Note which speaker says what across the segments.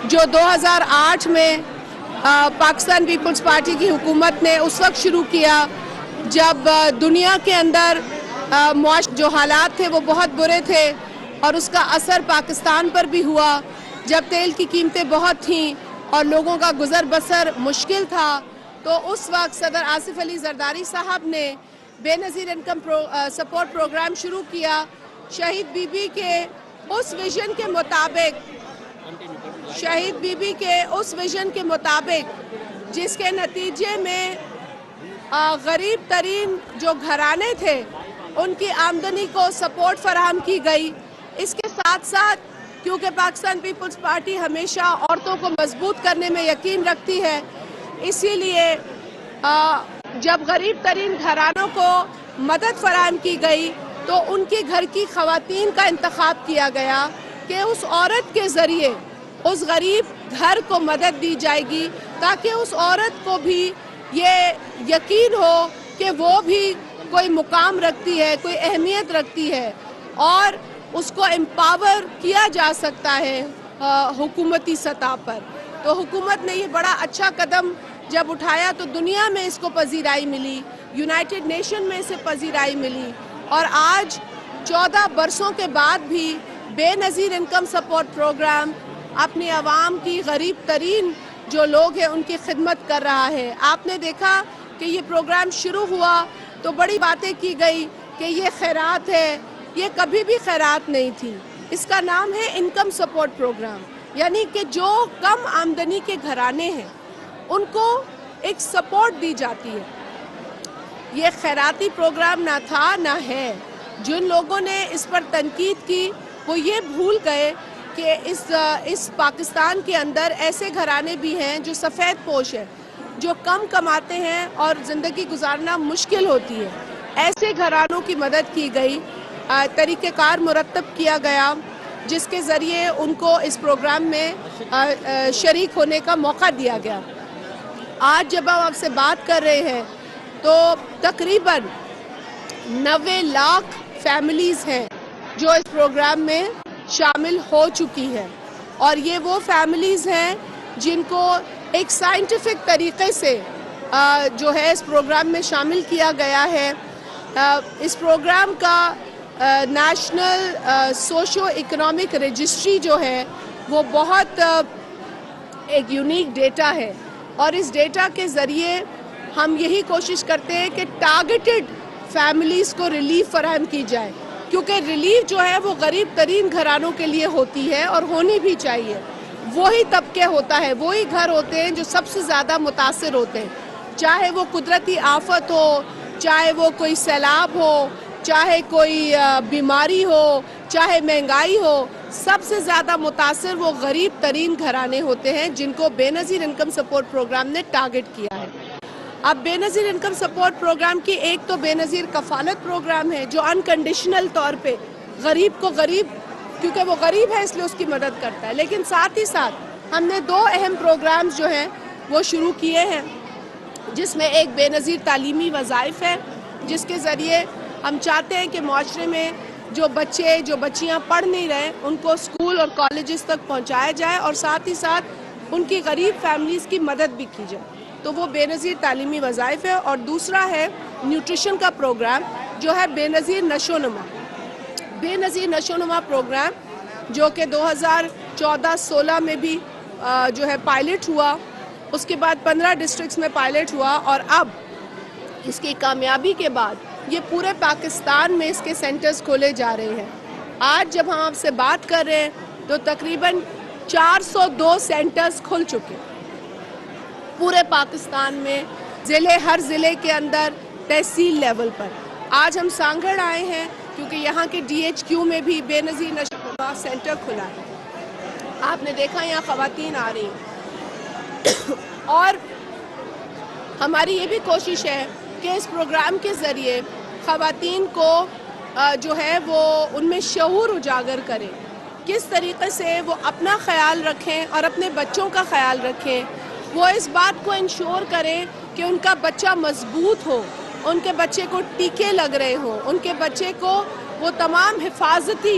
Speaker 1: جو 2008 میں Pakistan Peoples party کی حکومت نے اس وقت شروع کیا جب دنیا کے اندر جو حالات تھے وہ بہت برے تھے اور اس کا اثر پاکستان پر بھی ہوا، جب تیل کی قیمتیں بہت تھیں اور لوگوں کا گزر بسر مشکل تھا، تو اس وقت صدر آصف علی زرداری صاحب نے بے نظیر انکم سپورٹ پروگرام شروع کیا۔ شہید بی بی کے اس ویژن کے مطابق جس کے نتیجے میں غریب ترین جو گھرانے تھے ان کی آمدنی کو سپورٹ فراہم کی گئی۔ اس کے ساتھ ساتھ کیونکہ پاکستان پیپلز پارٹی ہمیشہ عورتوں کو مضبوط کرنے میں یقین رکھتی ہے، اسی لیے جب غریب ترین گھرانوں کو مدد فراہم کی گئی تو ان کے گھر کی خواتین کا انتخاب کیا گیا کہ اس عورت کے ذریعے اس غریب گھر کو مدد دی جائے گی، تاکہ اس عورت کو بھی یہ یقین ہو کہ وہ بھی کوئی مقام رکھتی ہے، کوئی اہمیت رکھتی ہے اور اس کو امپاور کیا جا سکتا ہے حکومتی سطح پر۔ تو حکومت نے یہ بڑا اچھا قدم جب اٹھایا تو دنیا میں اس کو پذیرائی ملی، یونائٹڈ نیشن میں اسے پذیرائی ملی، اور آج 14 برسوں کے بعد بھی بے نظیر انکم سپورٹ پروگرام اپنی عوام کی غریب ترین جو لوگ ہیں ان کی خدمت کر رہا ہے۔ آپ نے دیکھا کہ یہ پروگرام شروع ہوا تو بڑی باتیں کی گئی کہ یہ خیرات ہے، یہ کبھی بھی خیرات نہیں تھی۔ اس کا نام ہے انکم سپورٹ پروگرام، یعنی کہ جو کم آمدنی کے گھرانے ہیں ان کو ایک سپورٹ دی جاتی ہے۔ یہ خیراتی پروگرام نہ تھا نہ ہے۔ جن لوگوں نے اس پر تنقید کی وہ یہ بھول گئے کہ اس پاکستان کے اندر ایسے گھرانے بھی ہیں جو سفید پوش ہیں، جو کم کماتے ہیں اور زندگی گزارنا مشکل ہوتی ہے۔ ایسے گھرانوں کی مدد کی گئی، طریقہ کار مرتب کیا گیا جس کے ذریعے ان کو اس پروگرام میں شریک ہونے کا موقع دیا گیا۔ آج جب ہم آپ سے بات کر رہے ہیں تو تقریباً 90 لاکھ فیملیز ہیں جو اس پروگرام میں شامل ہو چکی ہے، اور یہ وہ فیملیز ہیں جن کو ایک سائنٹیفک طریقے سے جو ہے اس پروگرام میں شامل کیا گیا ہے۔ اس پروگرام کا نیشنل سوشو اکنامک رجسٹری جو ہے وہ بہت ایک یونیک ڈیٹا ہے، اور اس ڈیٹا کے ذریعے ہم یہی کوشش کرتے ہیں کہ ٹارگیٹڈ فیملیز کو ریلیف فراہم کی جائے، کیونکہ ریلیف جو ہے وہ غریب ترین گھرانوں کے لیے ہوتی ہے اور ہونی بھی چاہیے۔ وہی طبقے ہوتا ہے، وہی گھر ہوتے ہیں جو سب سے زیادہ متاثر ہوتے ہیں، چاہے وہ قدرتی آفت ہو، چاہے وہ کوئی سیلاب ہو، چاہے کوئی بیماری ہو، چاہے مہنگائی ہو، سب سے زیادہ متاثر وہ غریب ترین گھرانے ہوتے ہیں جن کو بے نظیر انکم سپورٹ پروگرام نے ٹارگٹ کیا ہے۔ اب بے نظیر انکم سپورٹ پروگرام کی ایک تو بے نظیر کفالت پروگرام ہے جو انکنڈیشنل طور پہ غریب کو غریب، کیونکہ وہ غریب ہے اس لیے اس کی مدد کرتا ہے، لیکن ساتھ ہی ساتھ ہم نے 2 اہم پروگرامز جو ہیں وہ شروع کیے ہیں، جس میں ایک بے نظیر تعلیمی وظائف ہے، جس کے ذریعے ہم چاہتے ہیں کہ معاشرے میں جو بچے جو بچیاں پڑھ نہیں رہے ان کو اسکول اور کالجز تک پہنچایا جائے، اور ساتھ ہی ساتھ ان کی غریب فیملیز کی مدد بھی کی جائے، تو وہ بے نظیر تعلیمی وظائف ہے۔ اور دوسرا ہے نیوٹریشن کا پروگرام جو ہے بے نظیر نشو نما۔ بے نظیر نشو نما پروگرام جو کہ 2014-16 میں بھی جو ہے پائلٹ ہوا، اس کے بعد 15 ڈسٹرکٹس میں پائلٹ ہوا، اور اب اس کی کامیابی کے بعد یہ پورے پاکستان میں اس کے سینٹرز کھولے جا رہے ہیں۔ آج جب ہم آپ سے بات کر رہے ہیں تو تقریباً 402 سینٹرز کھل چکے پورے پاکستان میں، ہر ضلع کے اندر تحصیل لیول پر۔ آج ہم سانگھڑ آئے ہیں کیونکہ یہاں کے DHQ میں بھی بے نظیر نشو نما سینٹر کھلا ہے۔ آپ نے دیکھا یہاں خواتین آ رہی ہیں، اور ہماری یہ بھی کوشش ہے کہ اس پروگرام کے ذریعے خواتین کو جو ہے وہ ان میں شعور اجاگر کریں، کس طریقے سے وہ اپنا خیال رکھیں اور اپنے بچوں کا خیال رکھیں، وہ اس بات کو انشور کریں کہ ان کا بچہ مضبوط ہو، ان کے بچے کو ٹیکے لگ رہے ہوں، ان کے بچے کو وہ تمام حفاظتی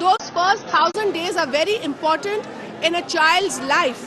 Speaker 1: those first 1000 days are very important in a child's life।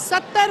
Speaker 1: 70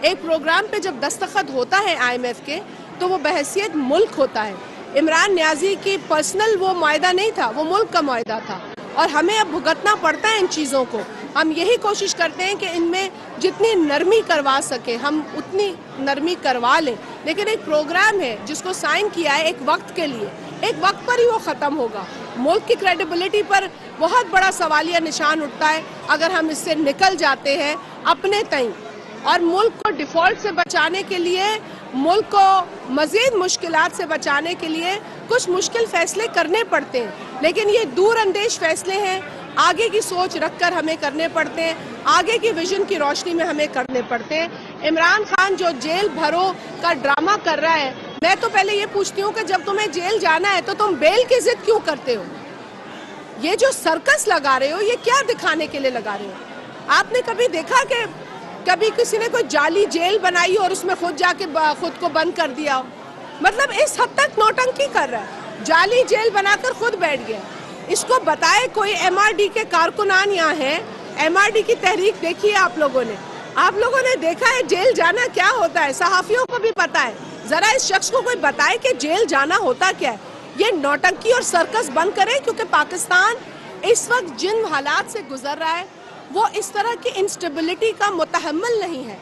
Speaker 1: ایک پروگرام پہ جب دستخط ہوتا ہے IMF کے تو وہ بحیثیت ملک ہوتا ہے. عمران نیازی کی پرسنل وہ معاہدہ نہیں تھا, وہ ملک کا معاہدہ تھا, اور ہمیں اب بھگتنا پڑتا ہے ان چیزوں کو. ہم یہی کوشش کرتے ہیں کہ ان میں جتنی نرمی کروا سکیں ہم اتنی نرمی کروا لیں, لیکن ایک پروگرام ہے جس کو سائن کیا ہے ایک وقت کے لیے, ایک وقت پر ہی وہ ختم ہوگا. ملک کی کریڈیبلٹی پر بہت بڑا سوالیہ نشان اٹھتا ہے اگر ہم اس سے نکل جاتے ہیں اپنے تئیں, اور ملک کو ڈیفالٹ سے بچانے کے لیے, ملک کو مزید مشکلات سے بچانے کے لیے کچھ مشکل فیصلے کرنے پڑتے ہیں, لیکن یہ دور اندیش فیصلے ہیں, آگے کی سوچ رکھ کر ہمیں کرنے پڑتے ہیں, آگے کی ویژن کی روشنی میں ہمیں کرنے پڑتے ہیں. عمران خان جو جیل بھرو کا ڈرامہ کر رہا ہے, میں تو پہلے یہ پوچھتی ہوں کہ جب تمہیں جیل جانا ہے تو تم بیل کی ضد کیوں کرتے ہو؟ یہ جو سرکس لگا رہے ہو یہ کیا دکھانے کے لیے لگا رہے ہو؟ آپ نے کبھی دیکھا کہ کبھی کسی نے کوئی جعلی جیل بنائی اور اس میں خود جا کے خود کو بند کر دیا ہو؟ مطلب اس حد تک نوٹنکی کر رہا ہے, جعلی جیل بنا کر خود بیٹھ گیا. اس کو بتائے کوئی MRD کے کارکنان یہاں ہیں, MRD کی تحریک دیکھی ہے آپ لوگوں نے دیکھا ہے جیل جانا کیا ہوتا ہے, صحافیوں کو بھی پتا ہے. ذرا اس شخص کو کوئی بتائے کہ جیل جانا ہوتا کیا ہے. یہ نوٹنکی اور سرکس بند کرے, کیونکہ پاکستان اس وقت جن حالات سے گزر رہا ہے وہ اس طرح کی انسٹیبلٹی کا متحمل نہیں ہے.